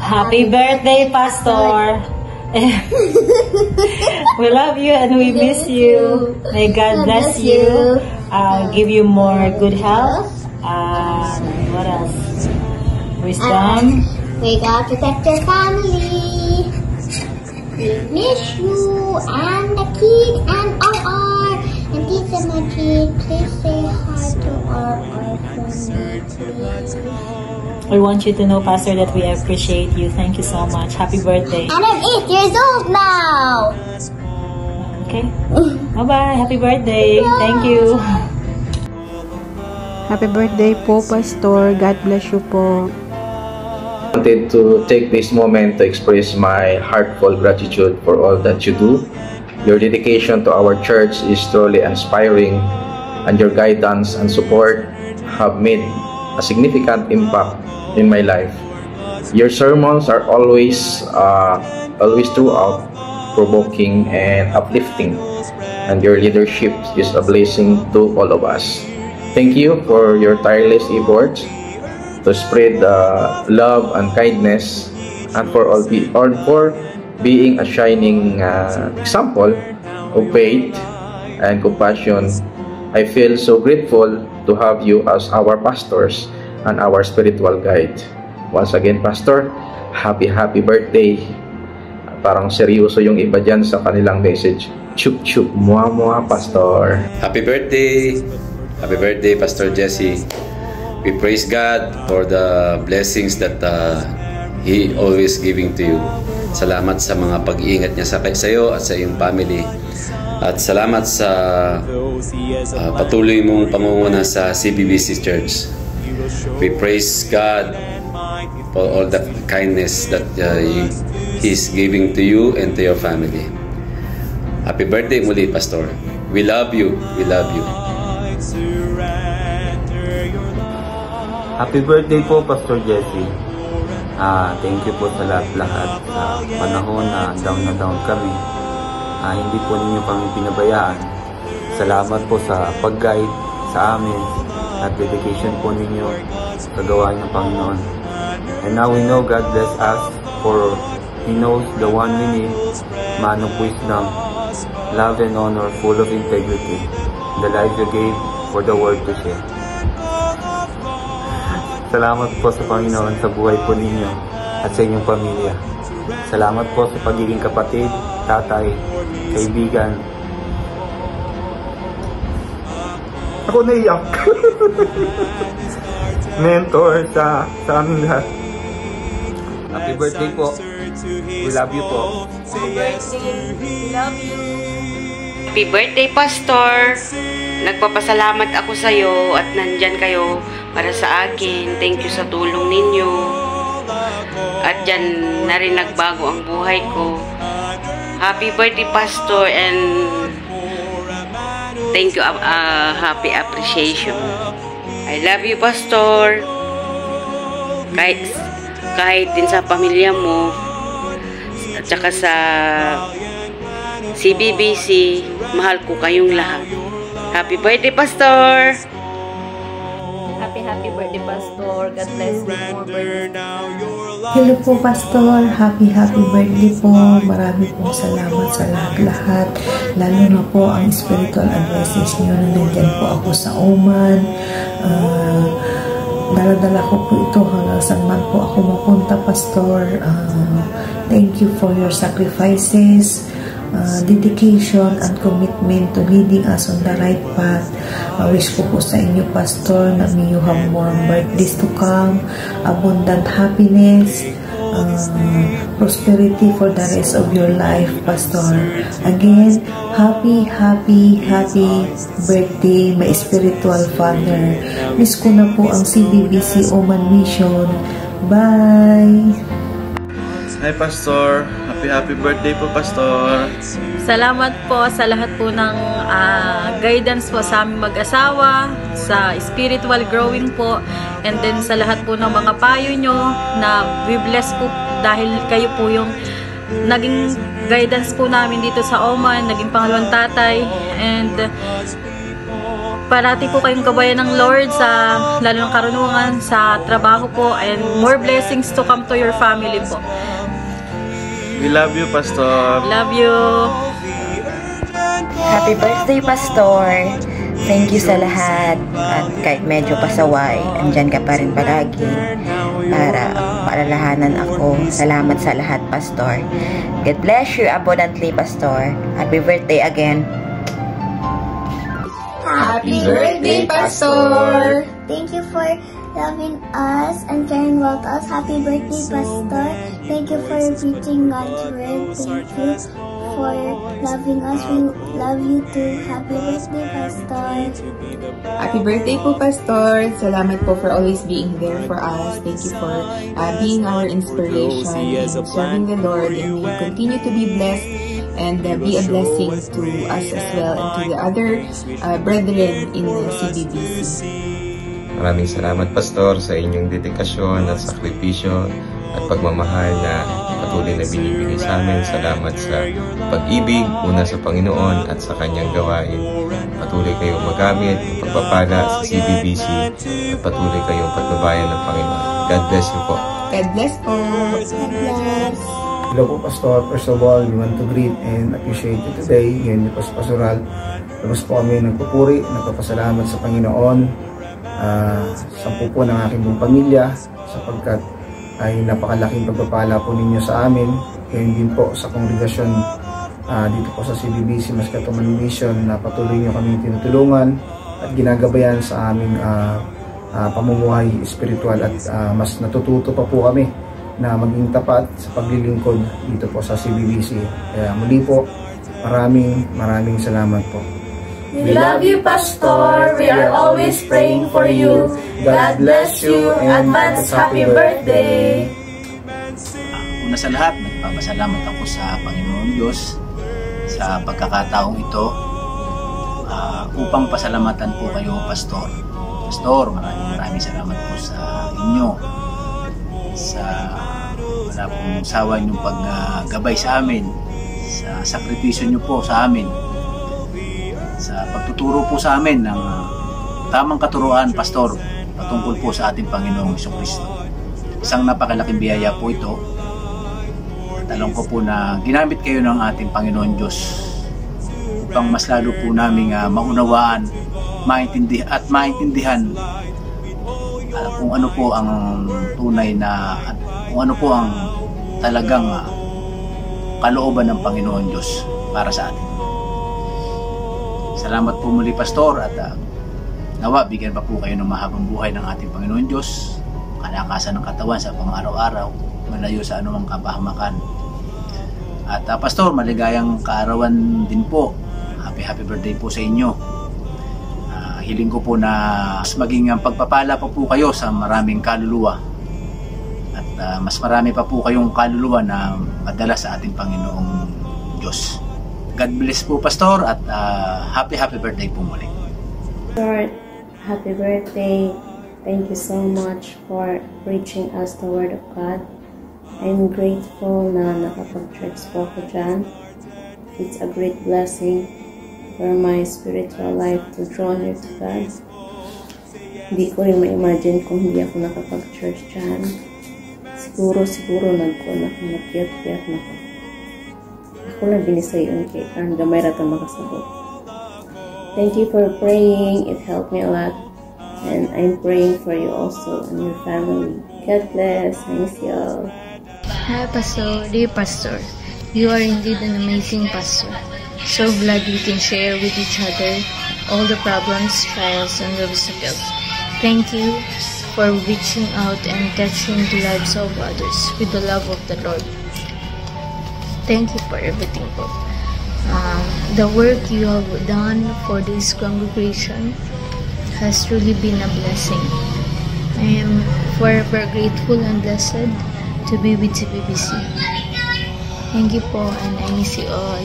Happy birthday, Pastor. We love you and we miss you. May God bless you. Give you more good health. What else? Wisdom. May God protect your family. We miss you and the kid and RR. And Tita Majid, please say hi to RR for me, please. We want you to know, Pastor, that we appreciate you. Thank you so much. Happy birthday. And I'm 8 years old now. Okay. Bye-bye. Happy birthday. Thank you. Happy birthday po, Pastor. God bless you po. I wanted to take this moment to express my heartfelt gratitude for all that you do. Your dedication to our church is truly inspiring, and your guidance and support have made a significant impact in my life. Your sermons are always throughout provoking and uplifting, and your leadership is a blessing to all of us. Thank you for your tireless efforts to spread love and kindness, and for being a shining example of faith and compassion. I feel so grateful to have you as our pastors and our spiritual guide. Once again, Pastor, happy birthday. Parang seryoso yung iba dyan sa kanilang message. Chup chup, mua mua, Pastor. Happy birthday! Happy birthday, Pastor Jesse. We praise God for the blessings that He always giving to you. Salamat sa mga pag-iingat niya sa iyo at sa iyong family. At salamat sa patuloy mong pangunguna sa CBBC Church. We praise God for all the kindness that He's giving to you and to your family. Happy birthday muli, Pastor. We love you. We love you. Happy birthday po, Pastor Jesse. Thank you po sa lahat-lahat sa panahon na down kami. Hindi po ninyo kami pinabayaan. Salamat po sa pag-guide sa amin at dedication po ninyo sa gawain ng Panginoon. And now we know God bless us, for He knows the one we need, man of wisdom, love and honor, full of integrity, the life you gave for the world to share. Salamat po sa Panginoon sa buhay po ninyo at sa inyong pamilya. Salamat po sa pagiging kapatid, tatay, kaibigan. Ako naiyak. Mentor sa aming lahat. Happy birthday po. We love you po. Happy birthday. We love you. Happy birthday, Pastor. Nagpapasalamat ako sa iyo at nandyan kayo para sa akin. Thank you sa tulong ninyo. At dyan na rin nagbago ang buhay ko. Happy birthday, Pastor, and thank you, happy appreciation. I love you, Pastor. Kahit din sa pamilya mo, at saka sa CBBC, mahal ko kayong lahat. Happy birthday, Pastor! Happy birthday, Pastor. God bless you more birthday. Hello po, Pastor. Happy birthday po. Marami pong salamat sa lahat-lahat. Lalo na po ang spiritual advices niyo na nandyan po ako sa Oman. Dala-dala ko po ito hanggang saan man po ako mapunta, Pastor. Thank you for your sacrifices, dedication and commitment to leading us on the right path. I wish ko po sa inyo, Pastor, na may you have more birthdays to come, abundant happiness, prosperity for the rest of your life, Pastor. Again, happy birthday, my spiritual father. Miss ko na po ang CBBC Oman Mission. Bye! Hi, Pastor. Happy birthday po, Pastor. Salamat po sa lahat po ng guidance po sa aming mag-asawa, sa spiritual growing po, and then sa lahat po ng mga payo nyo na we bless po dahil kayo po yung naging guidance po namin dito sa Oman, naging pangalawang tatay, and parati po kayong gabayan ng Lord sa lalo ng karunungan sa trabaho po, and more blessings to come to your family po. We love you, Pastor. Love you. Happy birthday, Pastor. Thank you sa lahat. At kahit medyo pasaway, andyan ka pa rin palagi para paalalahanan ako. Salamat sa lahat, Pastor. God bless you abundantly, Pastor. Happy birthday again. Happy birthday, Pastor! Thank you for loving us and caring about us. Happy birthday, Pastor. Thank you for preaching God's word. Thank you for loving us. We love you too. Happy birthday, Pastor. Happy birthday po, Pastor. Salamat po for always being there for us. Thank you for being our inspiration in serving the Lord, and we continue to be blessed and be a blessing to us as well and to the other brethren in the CBBC. Maraming salamat, Pastor, sa inyong dedikasyon at sakripisyo at pagmamahal na patuloy na binibigay sa amin. Salamat sa pag-ibig muna sa Panginoon at sa Kanyang gawain. Patuloy kayong magamit ng pagpapala sa CBBC at patuloy kayong pagbabayan ng Panginoon. God bless you po. God bless po. God bless. Hello po, Pastor. First of all, we want to greet and appreciate you today. Ngayon po sa pastoral. Tapos po kami nagpupuri, nagpapasalamat sa Panginoon. Sampu po ng aking buong pamilya sapagkat ay napakalaking pagpapala po ninyo sa amin. Ngayon din po sa kongregasyon dito po sa CBBC Mascatoman Mission na patuloy nyo kami tinutulungan at ginagabayan sa aming pamumuhay spiritual at mas natututo pa po kami na maging tapat sa paglilingkod dito po sa CBBC. Kaya muli po, maraming salamat po. We love you, Pastor. We are always praying for you. God bless you and advance happy birthday. Una sa lahat, nagpapasalamat ako sa Panginoon Diyos sa pagkakataong ito upang pasalamatan po kayo, Pastor. Pastor, maraming salamat po sa inyo sa wala pong sawa niyong paggabay sa amin, sa sakripisyo niyo po sa amin, sa pagtuturo po sa amin ng tamang katuruan, Pastor, patungkol po sa ating Panginoong Jesucristo. Isang napakalaking biyaya po ito. At alam ko po na ginamit kayo ng ating Panginoon Diyos upang mas lalo po naming maunawaan, maintindihan kung ano po ang tunay na, kung ano po ang talagang kalooban ng Panginoon Diyos para sa atin. Salamat po muli, Pastor, at nawa bigyan pa po kayo ng mahabang buhay ng ating Panginoon Diyos, kalakasan ng katawan sa pang-araw-araw, malayo sa anumang kapahamakan. At Pastor, maligayang kaarawan din po. Happy birthday po sa inyo. Hiling ko po na mas maging pagpapala pa po kayo sa maraming kaluluwa at mas marami pa po kayong kaluluwa na madala sa ating Panginoong Diyos. God bless po, Pastor, at happy birthday po muli. Lord, happy birthday. Thank you so much for preaching us the Word of God. I'm grateful na nakapag-church po ako dyan. It's a great blessing for my spiritual life to draw near to God. Hindi ko rin ma-imagine kung hindi ako nakapag-church dyan. Siguro nagkunak na kiyat-kiyat na ko. Ako na binisayon kay Karen gamay ratang makasabot. Thank you for praying. It helped me a lot. And I'm praying for you also and your family. God bless. I miss you all. Hi, Pastor. Dear Pastor, you are indeed an amazing pastor. So glad we can share with each other all the problems, trials, and obstacles. Thank you for reaching out and touching the lives of others with the love of the Lord. Thank you for everything, Lord. The work you have done for this congregation has truly been a blessing. I am forever grateful and blessed to be with CBBC. Thank you po, and I miss you all.